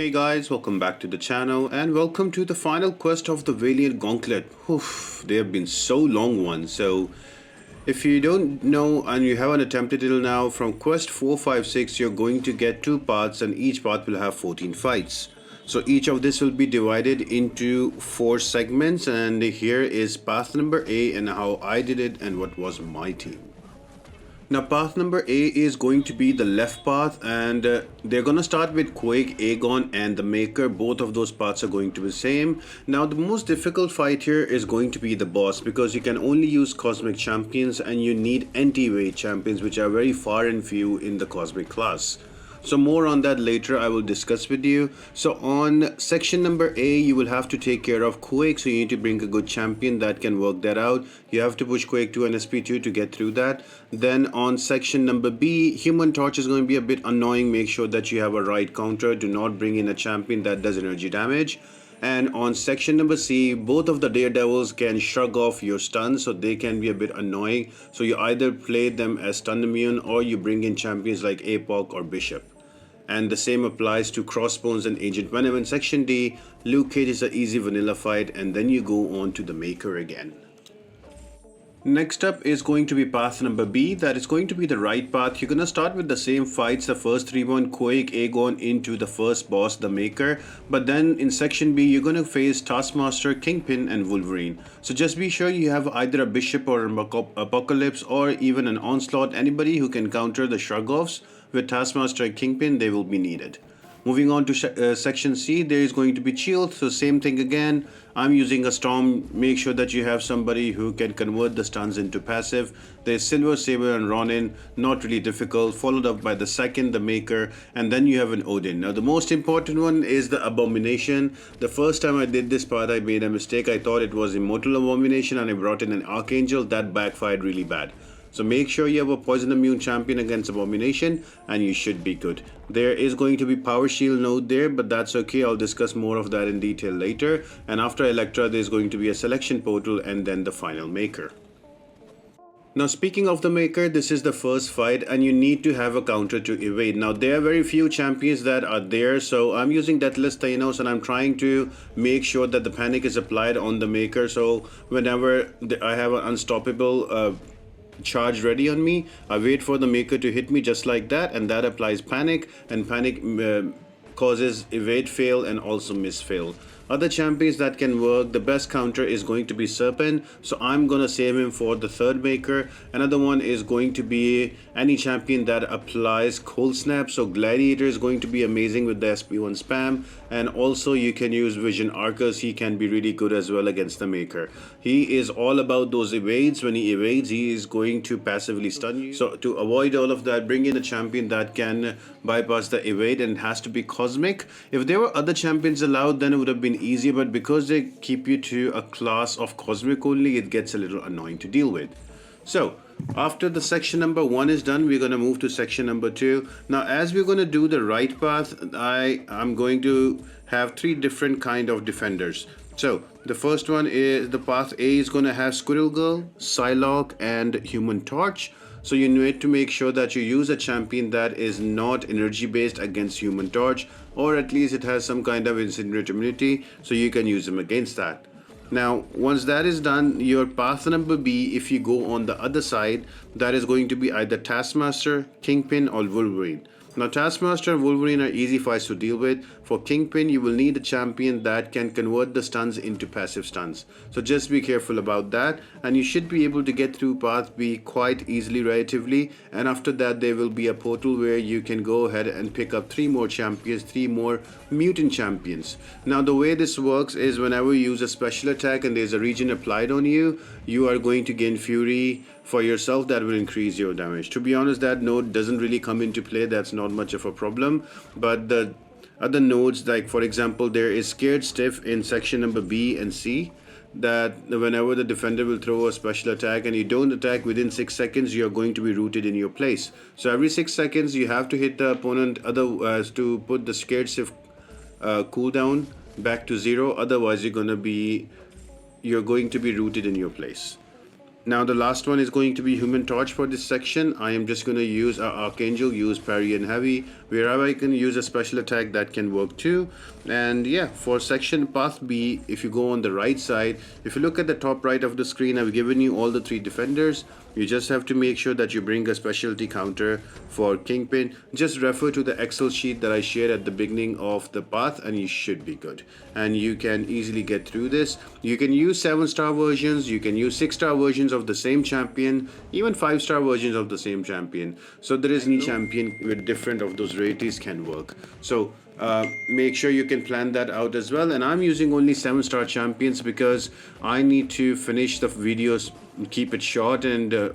Hey guys, welcome back to the channel and welcome to the final quest of the Valiant Gauntlet. Oof, they have been so long ones. So if you don't know and you haven't attempted till now, from quest 456 you're going to get two paths and each path will have 14 fights. So each of this will be divided into 4 segments, and here is path number A and how I did it and what was my team. Now path number A is going to be the left path, and they're gonna start with Quake, Aegon and the Maker. Both of those paths are going to be same. Now the most difficult fight here is going to be the boss, because you can only use Cosmic Champions and you need anti-weight champions, which are very far and few in the Cosmic class. So more on that later I will discuss with you. So on section number A, you will have to take care of Quake, so you need to bring a good champion that can work that out. You have to push Quake to an SP2 to get through that. Then on section number B, Human Torch is going to be a bit annoying. Make sure that you have a right counter. Do not bring in a champion that does energy damage. And on section number C, both of the Daredevils can shrug off your stuns, so they can be a bit annoying. So you either play them as stun immune or you bring in champions like APOC or Bishop. And the same applies to Crossbones and Agent Venom. In section D, Luke Cage is an easy vanilla fight, and then you go on to the Maker again. Next up is going to be path number B. That is going to be the right path. You're gonna start with the same fights, the first 3-1 Quake, Aegon into the first boss, the Maker. But then in section B, you're gonna face Taskmaster, Kingpin and Wolverine. So just be sure you have either a Bishop or an Apocalypse or even an Onslaught. Anybody who can counter the shrug-offs with Taskmaster and Kingpin, they will be needed. Moving on to section C, there is going to be Shield, so same thing again. I'm using a Storm. Make sure that you have somebody who can convert the stuns into passive. There's Silver Saber and Ronin, not really difficult, followed up by the second, the Maker, and then you have an Odin. Now the most important one is the Abomination. The first time I did this part, I made a mistake. I thought it was Immortal Abomination and I brought in an Archangel. That backfired really bad. So make sure you have a poison immune champion against Abomination and you should be good. There is going to be Power Shield node there, but that's okay. I'll discuss more of that in detail later. And after Electra, there's going to be a selection portal and then the final Maker. Now speaking of the Maker, this is the first fight and you need to have a counter to evade. Now there are very few champions that are there, so I'm using Deathless Thanos and I'm trying to make sure that the panic is applied on the Maker. So whenever I have an unstoppable charge ready on me, I wait for the Maker to hit me just like that, and that applies panic, and panic causes evade fail and also miss fail. Other champions that can work, the best counter is going to be Serpent, so I'm gonna save him for the third Maker. Another one is going to be any champion that applies Cold Snap, so Gladiator is going to be amazing with the SP1 spam, and also you can use Vision Arcus. He can be really good as well against the Maker. He is all about those evades. When he evades, he is going to passively stun you. So to avoid all of that, bring in a champion that can bypass the evade, and it has to be Cosmic. If there were other champions allowed, then it would have been easier, but because they keep you to a class of Cosmic only, it gets a little annoying to deal with. So after the section number 1 is done, we're going to move to section number 2. Now as we're going to do the right path, I'm going to have 3 different kind of defenders. So the first one is the path A is going to have Squirrel Girl, Psylocke and Human Torch. So you need to make sure that you use a champion that is not energy based against Human Torch, or at least it has some kind of incinerate immunity, so you can use them against that. Now once that is done, your path number B, if you go on the other side, that is going to be either Taskmaster, Kingpin or Wolverine. Now Taskmaster and Wolverine are easy fights to deal with. For Kingpin, you will need a champion that can convert the stuns into passive stuns. So just be careful about that, and you should be able to get through path B quite easily relatively. And after that, there will be a portal where you can go ahead and pick up 3 more champions, 3 more mutant champions. Now the way this works is whenever you use a special attack and there's a region applied on you, you are going to gain Fury for yourself that will increase your damage. To be honest, that node doesn't really come into play. That's not much of a problem, but the other nodes, like for example, there is Scared Stiff in section number B and C, that whenever the defender will throw a special attack and you don't attack within 6 seconds, you are going to be rooted in your place. So every 6 seconds you have to hit the opponent otherwise to put the Scared Stiff cooldown back to 0, otherwise you're going to be rooted in your place. Now the last one is going to be Human Torch for this section. I am just going to use Archangel, use Parry and Heavy. Wherever I can use a special attack, that can work too. And yeah, for section Path B, if you go on the right side, if you look at the top right of the screen, I've given you all the 3 defenders. You just have to make sure that you bring a specialty counter for Kingpin. Just refer to the Excel sheet that I shared at the beginning of the path and you should be good. And you can easily get through this. You can use 7-star versions, you can use 6-star versions of the same champion, even 5-star versions of the same champion. So there is any champion with different of those rarities can work. So make sure you can plan that out as well. And I'm using only 7-star champions because I need to finish the videos, keep it short, and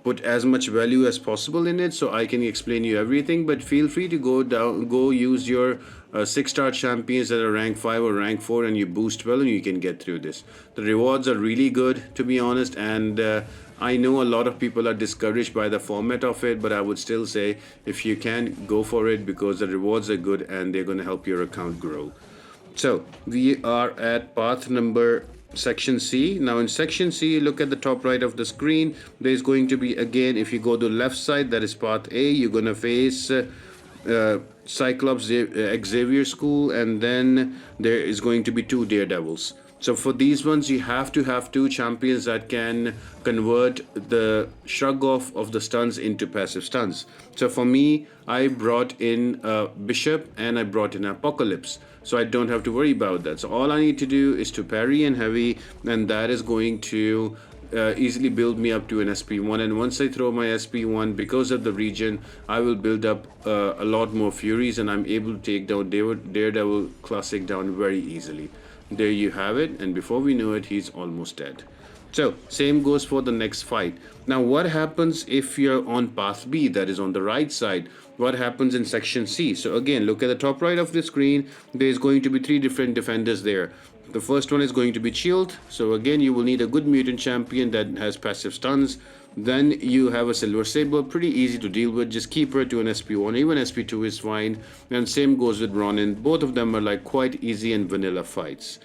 put as much value as possible in it so I can explain you everything. But feel free to go use your 6-star champions that are rank 5 or rank 4 and you boost well and you can get through this. The rewards are really good, to be honest, and I know a lot of people are discouraged by the format of it, but I would still say if you can, go for it because the rewards are good and they're going to help your account grow. So we are at path number section C. Now in section C, look at the top right of the screen. There's going to be, again, if you go to the left side, that is path A, you're going to face Cyclops Xavier School, and then there is going to be 2 Daredevils. So for these ones, you have to have 2 champions that can convert the shrug off of the stuns into passive stuns. So for me, I brought in Bishop and I brought in Apocalypse. So I don't have to worry about that. So all I need to do is to parry and heavy, and that is going to easily build me up to an SP1. And once I throw my SP1, because of the region, I will build up a lot more Furies, and I'm able to take down Daredevil Classic down very easily. There you have it, and before we know it, he's almost dead. So same goes for the next fight. Now what happens if you're on path B, that is on the right side? What happens in section C? So again, look at the top right of the screen. There's going to be 3 different defenders there. The first one is going to be Shield. So again, you will need a good mutant champion that has passive stuns. Then you have a Silver Saber, pretty easy to deal with. Just keep her to an SP1, even SP2 is fine. And same goes with Ronin. Both of them are like quite easy and vanilla fights.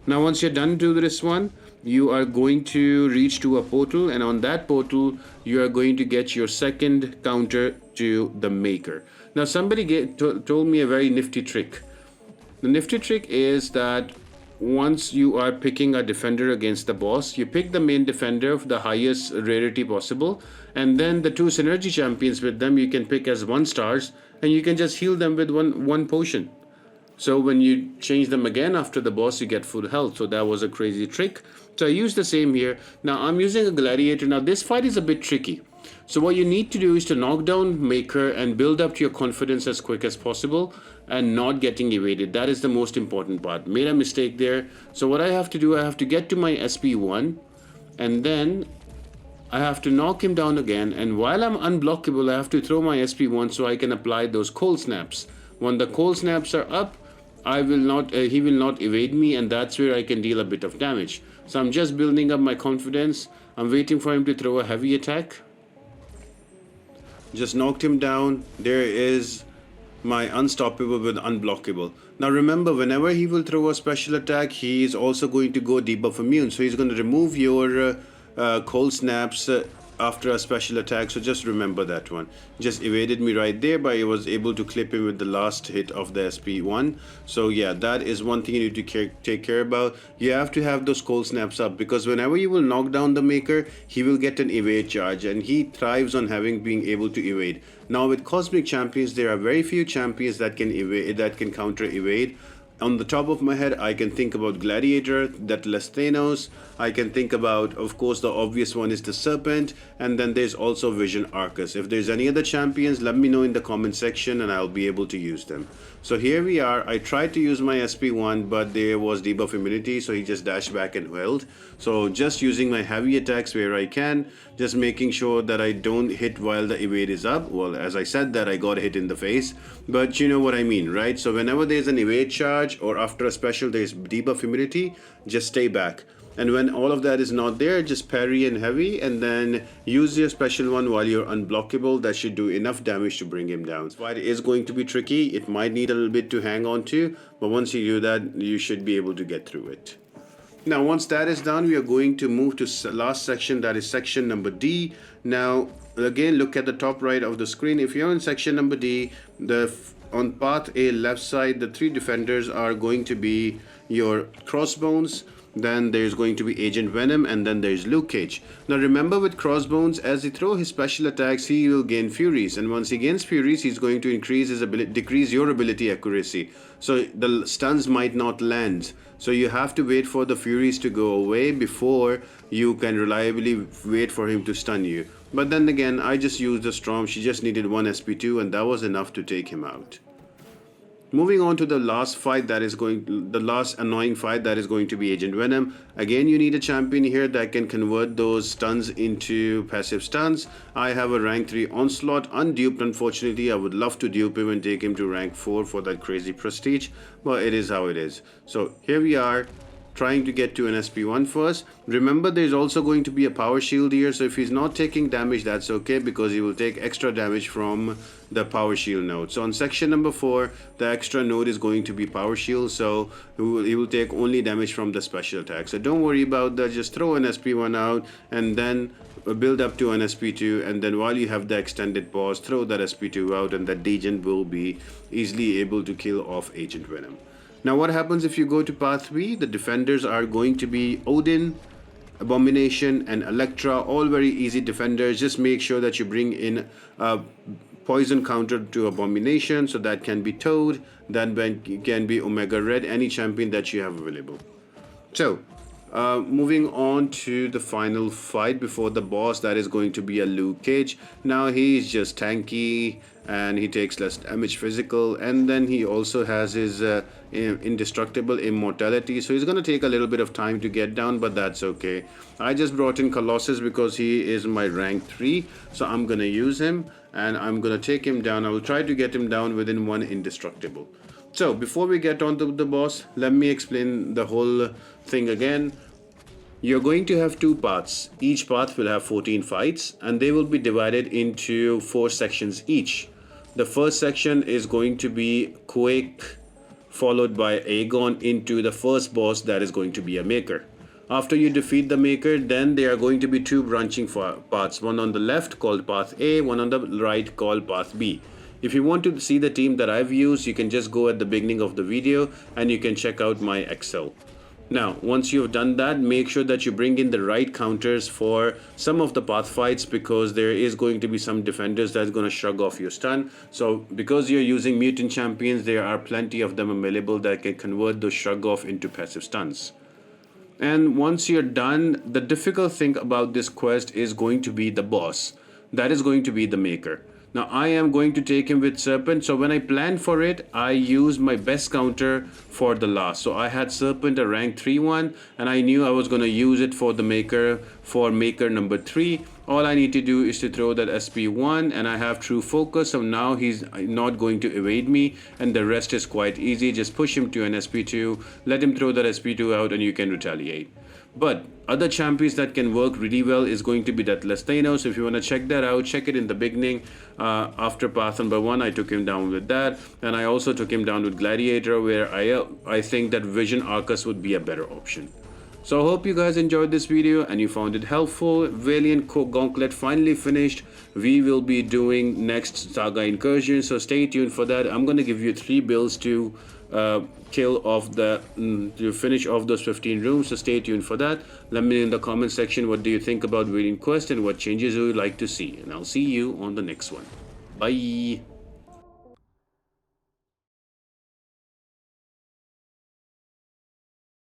Now once you're done to this one, you are going to reach to a portal, and on that portal you are going to get your second counter to the Maker. Now somebody told me a very nifty trick. The nifty trick is that once you are picking a defender against the boss, you pick the main defender of the highest rarity possible, and then the 2 synergy champions with them you can pick as 1-stars, and you can just heal them with one potion. So when you change them again after the boss, you get full health. So that was a crazy trick. So I used the same here. Now I'm using a gladiator. Now this fight is a bit tricky. So what you need to do is to knock down Maker and build up to your confidence as quick as possible and not getting evaded. That is the most important part. Made a mistake there. So what I have to do, I have to get to my SP1 and then I have to knock him down again. And while I'm unblockable, I have to throw my SP1 so I can apply those cold snaps. When the cold snaps are up, he will not evade me, and that's where I can deal a bit of damage. So I'm just building up my confidence. I'm waiting for him to throw a heavy attack. Just knocked him down. There is my unstoppable with unblockable. Now remember, whenever he will throw a special attack, he is also going to go debuff immune. So he's going to remove your cold snaps after a special attack, so just remember that one. Just evaded me right there, but I was able to clip him with the last hit of the SP1. So yeah, that is one thing you need to take care about. You have to have those cold snaps up, because whenever you will knock down the Maker, he will get an evade charge, and he thrives on being able to evade. Now with cosmic champions, there are very few champions that can evade, that can counter evade. On the top of my head, I can think about Gladiator, that less Thanos. I can think about, of course, the obvious one is the Serpent, and then there's also Vision Arcus. If there's any other champions, let me know in the comment section and I'll be able to use them. So here we are. I tried to use my SP1, but there was debuff immunity, so he just dashed back and held. So just using my heavy attacks where I can, just making sure that I don't hit while the evade is up. Well, as I said that, I got hit in the face, but you know what I mean, right? So whenever there's an evade charge or after a special there's debuff immunity, just stay back. And when all of that is not there, just parry and heavy, and then use your special one while you're unblockable. That should do enough damage to bring him down. This fight is going to be tricky. It might need a little bit to hang on to, but once you do that, you should be able to get through it. Now, once that is done, we are going to move to last section, that is section number D. Now, again, look at the top right of the screen. If you're in section number D, on path A left side, the 3 defenders are going to be your Crossbones, then there's going to be Agent Venom, and then there's Luke Cage. Now remember, with Crossbones, as he throw his special attacks, he will gain Furies, and once he gains Furies, he's going to increase his ability, decrease your ability accuracy, so the stuns might not land. So you have to wait for the Furies to go away before you can reliably wait for him to stun you. But then again, I just used the Storm. She just needed 1 SP2, and that was enough to take him out. Moving on to the last fight, the last annoying fight, that is going to be Agent Venom. Again, you need a champion here that can convert those stuns into passive stuns. I have a rank 3 Onslaught, unduped unfortunately. I would love to dupe him and take him to rank 4 for that crazy prestige, but it is how it is. So here we are, trying to get to an SP1 first. Remember, there's also going to be a power shield here, so if he's not taking damage, that's okay, because he will take extra damage from the power shield node. So on section number 4, the extra node is going to be power shield, so he will take only damage from the special attack. So don't worry about that, just throw an SP1 out and then build up to an SP2, and then while you have the extended pause, throw that SP2 out, and that Degent will be easily able to kill off Agent Venom. Now what happens if you go to path 3? The defenders are going to be Odin, Abomination, and Electra, all very easy defenders. Just make sure that you bring in a poison counter to Abomination, so that can be Toad, that can be Omega Red, any champion that you have available. So moving on to the final fight before the boss, that is going to be a Luke Cage. Now he's just tanky and he takes less damage physical, and then he also has his indestructible immortality, so he's going to take a little bit of time to get down, but that's okay. I just brought in Colossus because he is my rank 3, so I'm going to use him and I'm going to take him down. I will try to get him down within 1 indestructible. So before we get on to the boss, let me explain the whole thing again. You're going to have 2 paths. Each path will have 14 fights, and they will be divided into 4 sections each. The first section is going to be Quake, followed by Aegon into the first boss, that is going to be a Maker. After you defeat the Maker, then there are going to be 2 branching paths. One on the left called Path A, one on the right called Path B. If you want to see the team that I've used, you can just go at the beginning of the video and you can check out my Excel. Now, once you've done that, make sure that you bring in the right counters for some of the path fights, because there is going to be some defenders that's going to shrug off your stun. So because you're using mutant champions, there are plenty of them available that can convert those shrug off into passive stuns. And once you're done, the difficult thing about this quest is going to be the boss. That is going to be the Maker. Now I am going to take him with Serpent, so when I planned for it, I used my best counter for the last. So I had Serpent a rank 3 one, and I knew I was going to use it for the Maker, for Maker number 3. All I need to do is to throw that SP1, and I have True Focus, so now he's not going to evade me, and the rest is quite easy. Just push him to an SP2, let him throw that SP2 out, and you can retaliate. But other champions that can work really well is going to be Deathless Thanos. So if you want to check that out, check it in the beginning. After path number 1, I took him down with that, and I also took him down with Gladiator, where I think that Vision Arcus would be a better option. So I hope you guys enjoyed this video and you found it helpful. Valiant Gauntlet finally finished. We will be doing next Saga Incursion, so stay tuned for that. I'm going to give you 3 builds to kill off to finish off those 15 rooms, so stay tuned for that. Let me know in the comment section what do you think about Valiant Quest and what changes you would like to see, and I'll see you on the next one. Bye.